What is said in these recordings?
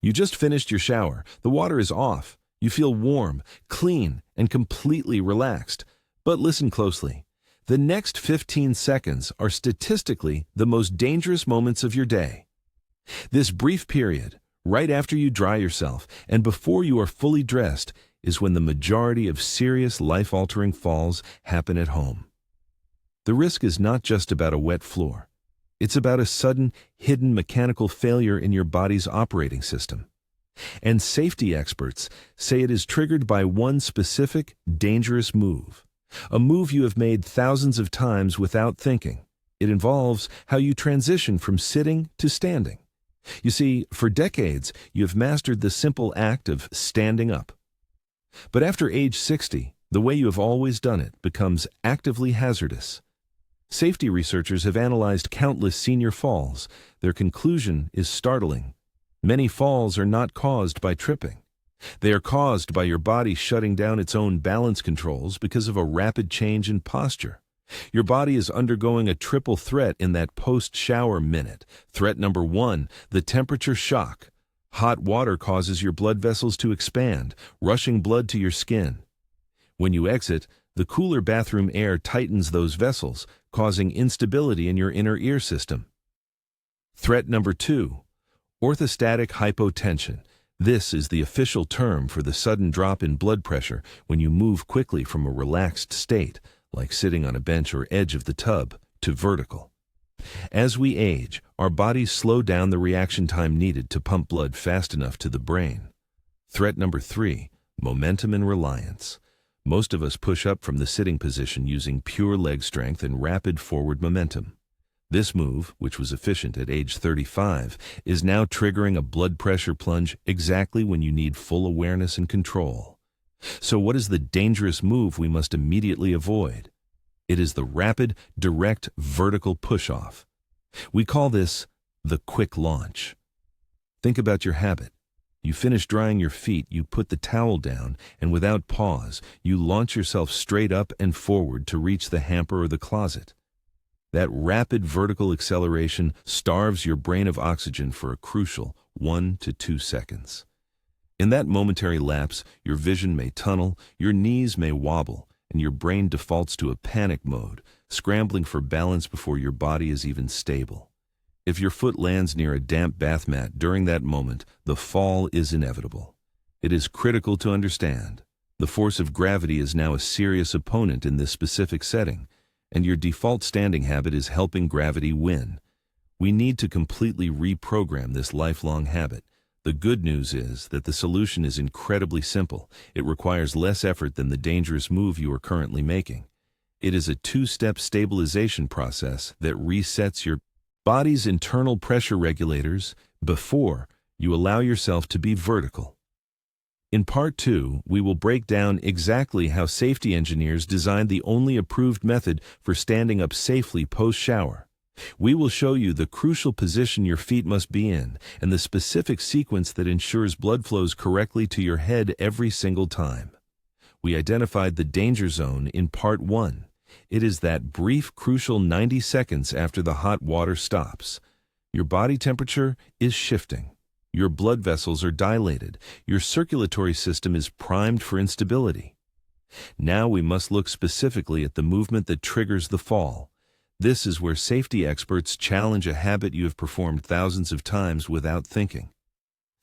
You just finished your shower, the water is off, you feel warm, clean, and completely relaxed. But listen closely. The next 15 seconds are statistically the most dangerous moments of your day. This brief period, right after you dry yourself and before you are fully dressed, is when the majority of serious life-altering falls happen at home. The risk is not just about a wet floor. It's about a sudden, hidden mechanical failure in your body's operating system. And safety experts say it is triggered by one specific, dangerous move. A move you have made thousands of times without thinking. It involves how you transition from sitting to standing. You see, for decades, you have mastered the simple act of standing up. But after age 60, the way you have always done it becomes actively hazardous. Safety researchers have analyzed countless senior falls. Their conclusion is startling. Many falls are not caused by tripping. They are caused by your body shutting down its own balance controls because of a rapid change in posture. Your body is undergoing a triple threat in that post-shower minute. Threat number 1, the temperature shock. Hot water causes your blood vessels to expand, rushing blood to your skin. When you exit, the cooler bathroom air tightens those vessels, causing instability in your inner ear system. Threat number 2, orthostatic hypotension. This is the official term for the sudden drop in blood pressure when you move quickly from a relaxed state, like sitting on a bench or edge of the tub, to vertical. As we age, our bodies slow down the reaction time needed to pump blood fast enough to the brain. Threat number 3, momentum and reliance. Most of us push up from the sitting position using pure leg strength and rapid forward momentum. This move, which was efficient at age 35, is now triggering a blood pressure plunge exactly when you need full awareness and control. So what is the dangerous move we must immediately avoid? It is the rapid, direct, vertical push-off. We call this the quick launch. Think about your habit. You finish drying your feet, you put the towel down, and without pause, you launch yourself straight up and forward to reach the hamper or the closet. That rapid vertical acceleration starves your brain of oxygen for a crucial 1 to 2 seconds. In that momentary lapse, your vision may tunnel, your knees may wobble, and your brain defaults to a panic mode, scrambling for balance before your body is even stable. If your foot lands near a damp bath mat during that moment, the fall is inevitable. It is critical to understand. The force of gravity is now a serious opponent in this specific setting, and your default standing habit is helping gravity win. We need to completely reprogram this lifelong habit. The good news is that the solution is incredibly simple. It requires less effort than the dangerous move you are currently making. It is a 2-step stabilization process that resets your body's internal pressure regulators before you allow yourself to be vertical. In Part 2, we will break down exactly how safety engineers designed the only approved method for standing up safely post-shower. We will show you the crucial position your feet must be in and the specific sequence that ensures blood flows correctly to your head every single time. We identified the danger zone in Part 1. It is that brief, crucial 90 seconds after the hot water stops. Your body temperature is shifting. Your blood vessels are dilated. Your circulatory system is primed for instability. Now we must look specifically at the movement that triggers the fall. This is where safety experts challenge a habit you have performed thousands of times without thinking.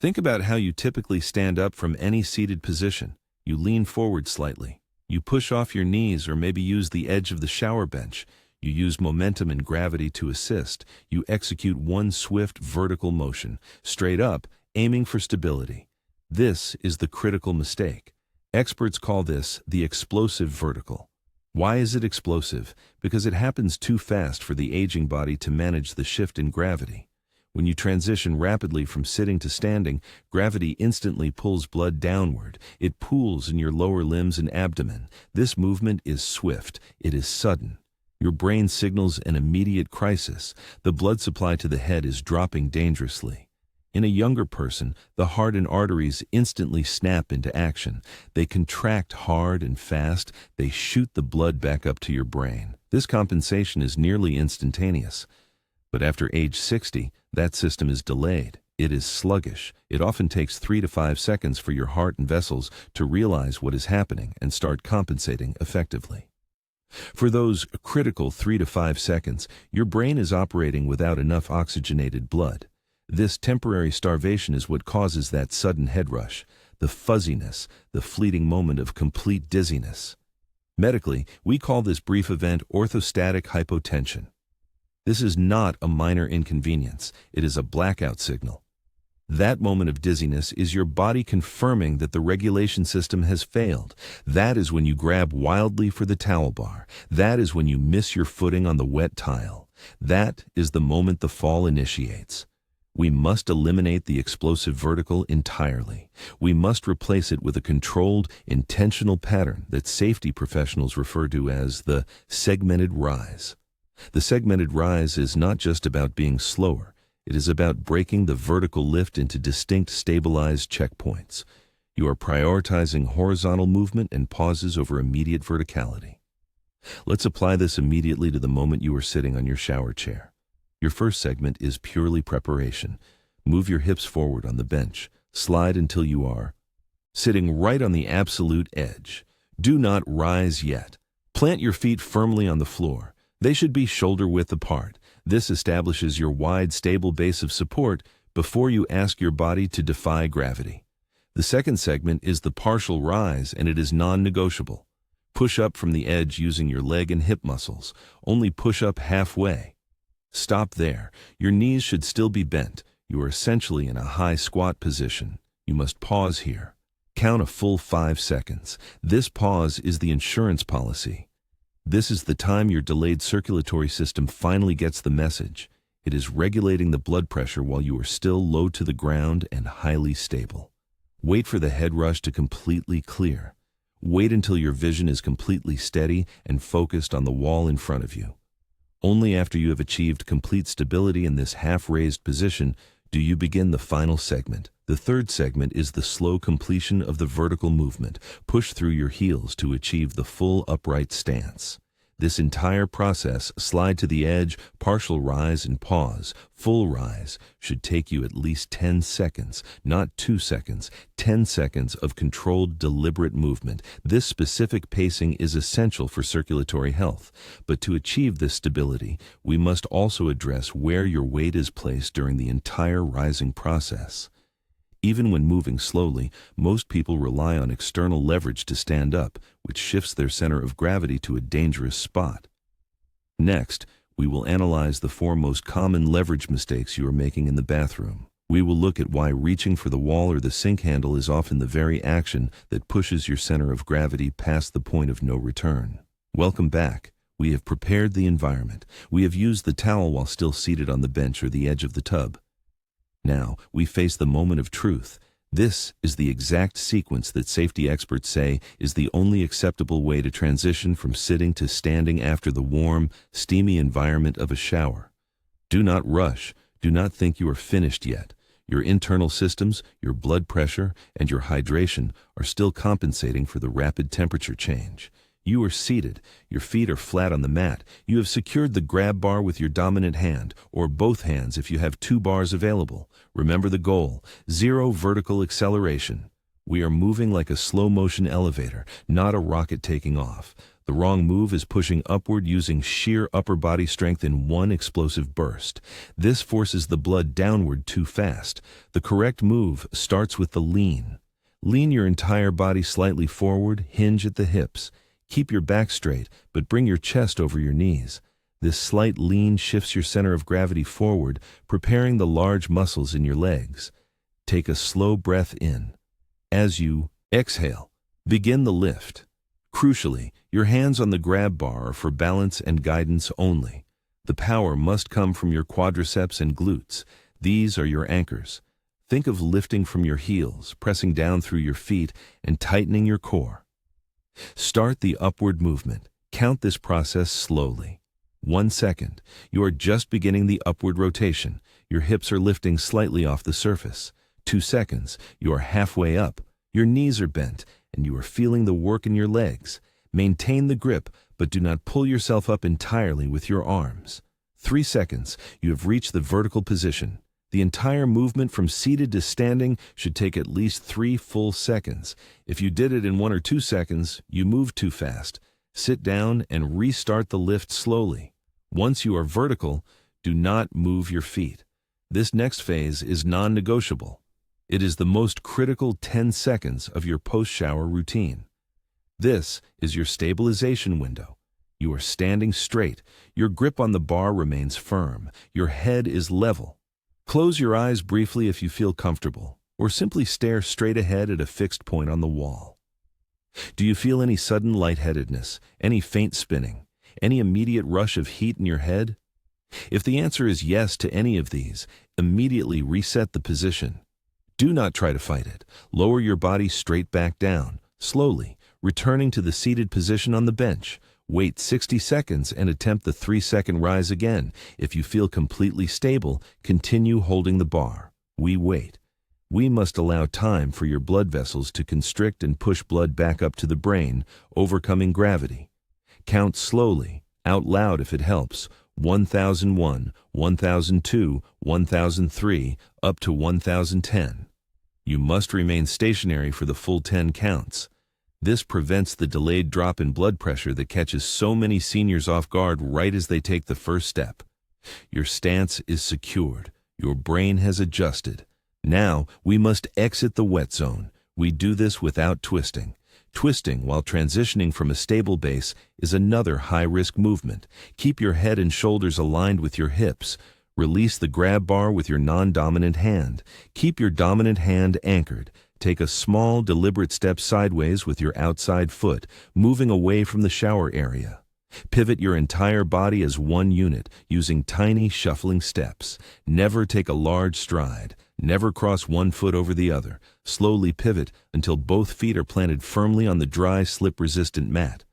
Think about how you typically stand up from any seated position. You lean forward slightly. You push off your knees or maybe use the edge of the shower bench. You use momentum and gravity to assist. You execute one swift vertical motion, straight up, aiming for stability. This is the critical mistake. Experts call this the explosive vertical. Why is it explosive? Because it happens too fast for the aging body to manage the shift in gravity. When you transition rapidly from sitting to standing, gravity instantly pulls blood downward. It pools in your lower limbs and abdomen. This movement is swift. It is sudden. Your brain signals an immediate crisis. The blood supply to the head is dropping dangerously. In a younger person, the heart and arteries instantly snap into action. They contract hard and fast. They shoot the blood back up to your brain. This compensation is nearly instantaneous. But after age 60, that system is delayed. It is sluggish. It often takes 3 to 5 seconds for your heart and vessels to realize what is happening and start compensating effectively. For those critical 3 to 5 seconds, your brain is operating without enough oxygenated blood. This temporary starvation is what causes that sudden head rush, the fuzziness, the fleeting moment of complete dizziness. Medically, we call this brief event orthostatic hypotension. This is not a minor inconvenience. It is a blackout signal. That moment of dizziness is your body confirming that the regulation system has failed. That is when you grab wildly for the towel bar. That is when you miss your footing on the wet tile. That is the moment the fall initiates. We must eliminate the explosive vertical entirely. We must replace it with a controlled, intentional pattern that safety professionals refer to as the segmented rise. The segmented rise is not just about being slower. It is about breaking the vertical lift into distinct stabilized checkpoints. You are prioritizing horizontal movement and pauses over immediate verticality. Let's apply this immediately to the moment you are sitting on your shower chair. Your first segment is purely preparation. Move your hips forward on the bench. Slide until you are sitting right on the absolute edge. Do not rise yet. Plant your feet firmly on the floor. They should be shoulder width apart. This establishes your wide, stable base of support before you ask your body to defy gravity. The second segment is the partial rise, and it is non-negotiable. Push up from the edge using your leg and hip muscles. Only push up halfway. Stop there. Your knees should still be bent. You are essentially in a high squat position. You must pause here. Count a full 5 seconds. This pause is the insurance policy. This is the time your delayed circulatory system finally gets the message. It is regulating the blood pressure while you are still low to the ground and highly stable. Wait for the head rush to completely clear. Wait until your vision is completely steady and focused on the wall in front of you. Only after you have achieved complete stability in this half-raised position do you begin the final segment. The third segment is the slow completion of the vertical movement. Push through your heels to achieve the full upright stance. This entire process, slide to the edge, partial rise and pause, full rise, should take you at least 10 seconds, not 2 seconds, 10 seconds of controlled, deliberate movement. This specific pacing is essential for circulatory health. But to achieve this stability, we must also address where your weight is placed during the entire rising process. Even when moving slowly, most people rely on external leverage to stand up, which shifts their center of gravity to a dangerous spot. Next, we will analyze the 4 most common leverage mistakes you are making in the bathroom. We will look at why reaching for the wall or the sink handle is often the very action that pushes your center of gravity past the point of no return. Welcome back. We have prepared the environment. We have used the towel while still seated on the bench or the edge of the tub. Now, we face the moment of truth. This is the exact sequence that safety experts say is the only acceptable way to transition from sitting to standing after the warm, steamy environment of a shower. Do not rush. Do not think you are finished yet. Your internal systems, your blood pressure, and your hydration are still compensating for the rapid temperature change. You are seated. Your feet are flat on the mat. You have secured the grab bar with your dominant hand, or both hands if you have 2 bars available. Remember the goal: 0 vertical acceleration. We are moving like a slow-motion elevator, not a rocket taking off. The wrong move is pushing upward using sheer upper body strength in one explosive burst. This forces the blood downward too fast. The correct move starts with the lean. Lean your entire body slightly forward, hinge at the hips. Keep your back straight, but bring your chest over your knees. This slight lean shifts your center of gravity forward, preparing the large muscles in your legs. Take a slow breath in. As you exhale, begin the lift. Crucially, your hands on the grab bar are for balance and guidance only. The power must come from your quadriceps and glutes. These are your anchors. Think of lifting from your heels, pressing down through your feet, and tightening your core. Start the upward movement. Count this process slowly. 1 second. You are just beginning the upward rotation. Your hips are lifting slightly off the surface. 2 seconds. You are halfway up. Your knees are bent, and you are feeling the work in your legs. Maintain the grip, but do not pull yourself up entirely with your arms. 3 seconds. You have reached the vertical position. The entire movement from seated to standing should take at least 3 full seconds. If you did it in 1 or 2 seconds, you moved too fast. Sit down and restart the lift slowly. Once you are vertical, do not move your feet. This next phase is non-negotiable. It is the most critical 10 seconds of your post-shower routine. This is your stabilization window. You are standing straight. Your grip on the bar remains firm. Your head is level. Close your eyes briefly if you feel comfortable, or simply stare straight ahead at a fixed point on the wall. Do you feel any sudden lightheadedness, any faint spinning, any immediate rush of heat in your head? If the answer is yes to any of these, immediately reset the position. Do not try to fight it. Lower your body straight back down, slowly, returning to the seated position on the bench. Wait 60 seconds and attempt the 3-second rise again. If you feel completely stable, continue holding the bar. We wait. We must allow time for your blood vessels to constrict and push blood back up to the brain, overcoming gravity. Count slowly, out loud if it helps. 1001, 1002, 1003, up to 1010. You must remain stationary for the full 10 counts. This prevents the delayed drop in blood pressure that catches so many seniors off guard right as they take the first step. Your stance is secured. Your brain has adjusted. Now, we must exit the wet zone. We do this without twisting. Twisting while transitioning from a stable base is another high-risk movement. Keep your head and shoulders aligned with your hips. Release the grab bar with your non-dominant hand. Keep your dominant hand anchored. Take a small, deliberate step sideways with your outside foot, moving away from the shower area. Pivot your entire body as one unit, using tiny, shuffling steps. Never take a large stride. Never cross one foot over the other. Slowly pivot until both feet are planted firmly on the dry, slip-resistant mat.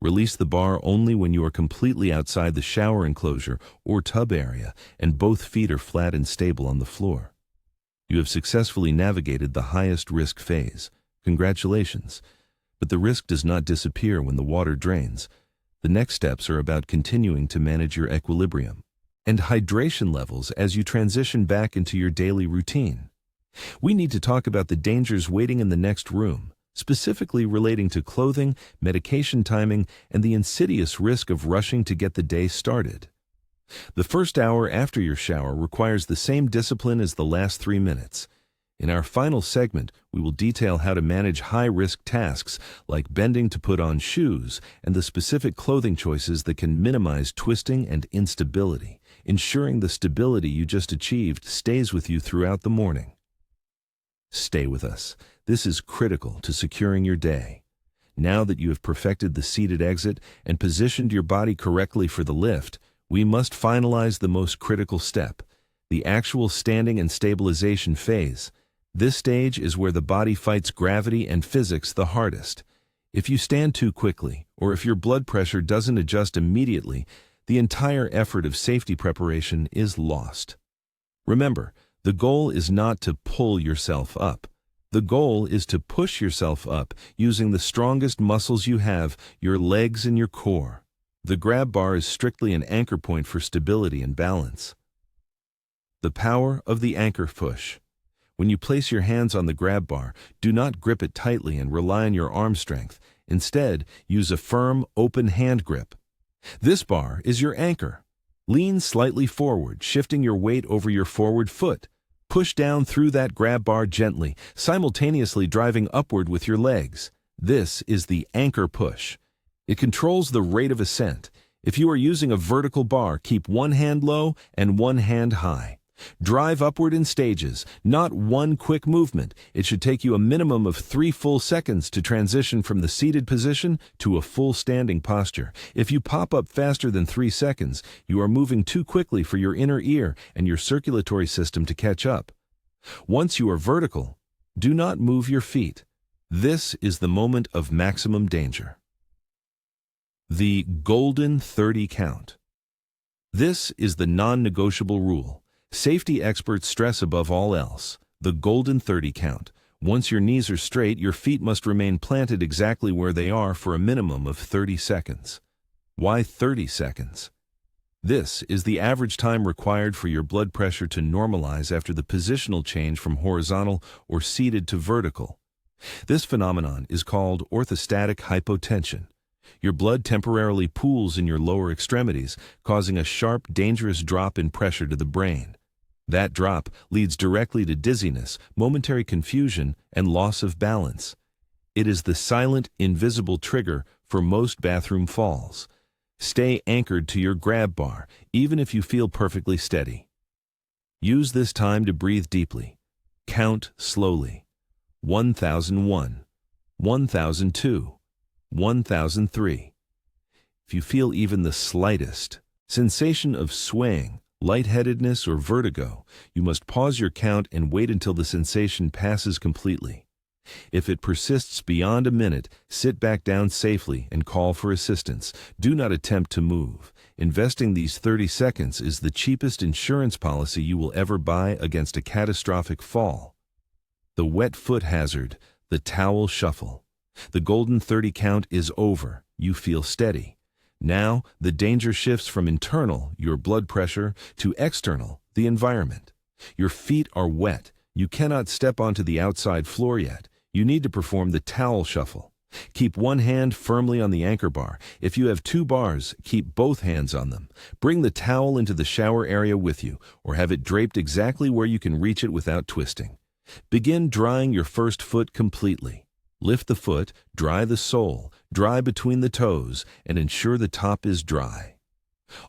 Release the bar only when you are completely outside the shower enclosure or tub area and both feet are flat and stable on the floor. You have successfully navigated the highest risk phase. Congratulations. But the risk does not disappear when the water drains. The next steps are about continuing to manage your equilibrium and hydration levels as you transition back into your daily routine. We need to talk about the dangers waiting in the next room, specifically relating to clothing, medication timing, and the insidious risk of rushing to get the day started. The first hour after your shower requires the same discipline as the last 3 minutes. In our final segment, we will detail how to manage high-risk tasks like bending to put on shoes and the specific clothing choices that can minimize twisting and instability, ensuring the stability you just achieved stays with you throughout the morning. Stay with us. This is critical to securing your day. Now that you have perfected the seated exit and positioned your body correctly for the lift, we must finalize the most critical step, the actual standing and stabilization phase. This stage is where the body fights gravity and physics the hardest. If you stand too quickly, or if your blood pressure doesn't adjust immediately, the entire effort of safety preparation is lost. Remember, the goal is not to pull yourself up. The goal is to push yourself up using the strongest muscles you have, your legs and your core. The grab bar is strictly an anchor point for stability and balance. The power of the anchor push. When you place your hands on the grab bar, do not grip it tightly and rely on your arm strength. Instead, use a firm, open hand grip. This bar is your anchor. Lean slightly forward, shifting your weight over your forward foot. Push down through that grab bar gently, simultaneously driving upward with your legs. This is the anchor push. It controls the rate of ascent. If you are using a vertical bar, keep one hand low and one hand high. Drive upward in stages, not one quick movement. It should take you a minimum of 3 full seconds to transition from the seated position to a full standing posture. If you pop up faster than 3 seconds, you are moving too quickly for your inner ear and your circulatory system to catch up. Once you are vertical, do not move your feet. This is the moment of maximum danger. The golden 30 count. This is the non-negotiable rule. Safety experts stress above all else, the golden 30 count. Once your knees are straight, your feet must remain planted exactly where they are for a minimum of 30 seconds. Why 30 seconds? This is the average time required for your blood pressure to normalize after the positional change from horizontal or seated to vertical. This phenomenon is called orthostatic hypotension. Your blood temporarily pools in your lower extremities, causing a sharp, dangerous drop in pressure to the brain. That drop leads directly to dizziness, momentary confusion, and loss of balance. It is the silent, invisible trigger for most bathroom falls. Stay anchored to your grab bar, even if you feel perfectly steady. Use this time to breathe deeply. Count slowly. 1001, 1002, 1003. If you feel even the slightest sensation of swaying, lightheadedness, or vertigo, you must pause your count and wait until the sensation passes completely. If it persists beyond a minute, sit back down safely and call for assistance. Do not attempt to move. Investing these 30 seconds is the cheapest insurance policy you will ever buy against a catastrophic fall. The wet foot hazard, the towel shuffle. The golden 30 count is over. You feel steady. Now, the danger shifts from internal, your blood pressure, to external, the environment. Your feet are wet. You cannot step onto the outside floor yet. You need to perform the towel shuffle. Keep one hand firmly on the anchor bar. If you have 2 bars, keep both hands on them. Bring the towel into the shower area with you, or have it draped exactly where you can reach it without twisting. Begin drying your first foot completely. Lift the foot, dry the sole, dry between the toes, and ensure the top is dry.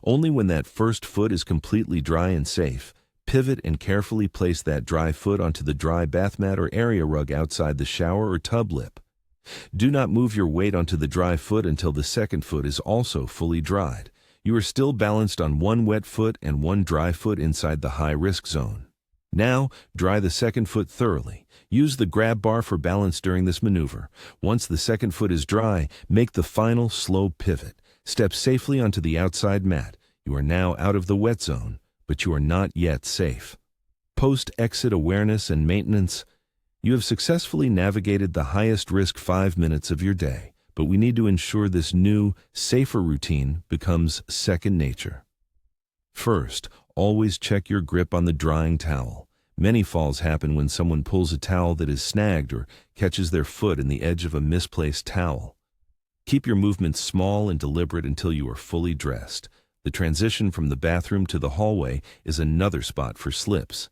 Only when that first foot is completely dry and safe, pivot and carefully place that dry foot onto the dry bath mat or area rug outside the shower or tub lip. Do not move your weight onto the dry foot until the second foot is also fully dried. You are still balanced on 1 wet foot and 1 dry foot inside the high-risk zone. Now, dry the second foot thoroughly. Use the grab bar for balance during this maneuver. Once the second foot is dry, make the final slow pivot. Step safely onto the outside mat. You are now out of the wet zone, but you are not yet safe. Post-exit awareness and maintenance. You have successfully navigated the highest risk 5 minutes of your day, but we need to ensure this new, safer routine becomes second nature. First, always check your grip on the drying towel. Many falls happen when someone pulls a towel that is snagged or catches their foot in the edge of a misplaced towel. Keep your movements small and deliberate until you are fully dressed. The transition from the bathroom to the hallway is another spot for slips.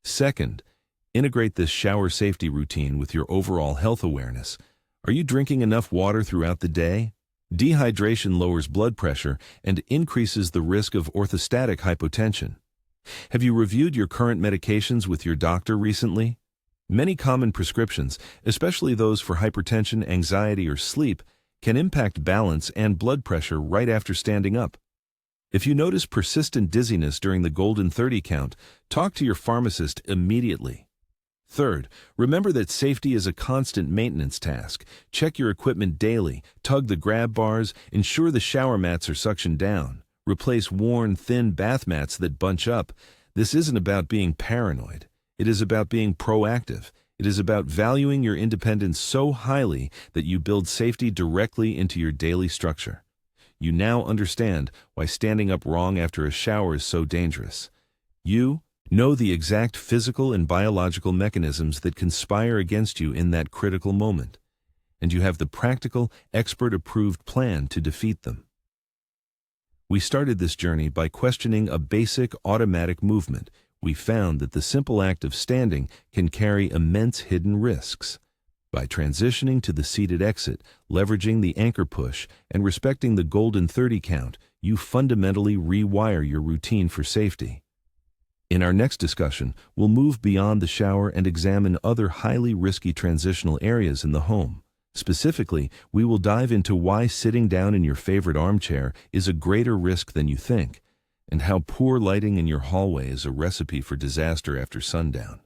Second, integrate this shower safety routine with your overall health awareness. Are you drinking enough water throughout the day? Dehydration lowers blood pressure and increases the risk of orthostatic hypotension. Have you reviewed your current medications with your doctor recently? Many common prescriptions, especially those for hypertension, anxiety, or sleep, can impact balance and blood pressure right after standing up. If you notice persistent dizziness during the golden 30 count, talk to your pharmacist immediately. Third, remember that safety is a constant maintenance task. Check your equipment daily, tug the grab bars, ensure the shower mats are suctioned down. Replace worn, thin bath mats that bunch up. This isn't about being paranoid. It is about being proactive. It is about valuing your independence so highly that you build safety directly into your daily structure. You now understand why standing up wrong after a shower is so dangerous. You know the exact physical and biological mechanisms that conspire against you in that critical moment, and you have the practical, expert-approved plan to defeat them. We started this journey by questioning a basic automatic movement. We found that the simple act of standing can carry immense hidden risks. By transitioning to the seated exit, leveraging the anchor push, and respecting the golden 30 count, you fundamentally rewire your routine for safety. In our next discussion, we'll move beyond the shower and examine other highly risky transitional areas in the home. Specifically, we will dive into why sitting down in your favorite armchair is a greater risk than you think, and how poor lighting in your hallway is a recipe for disaster after sundown.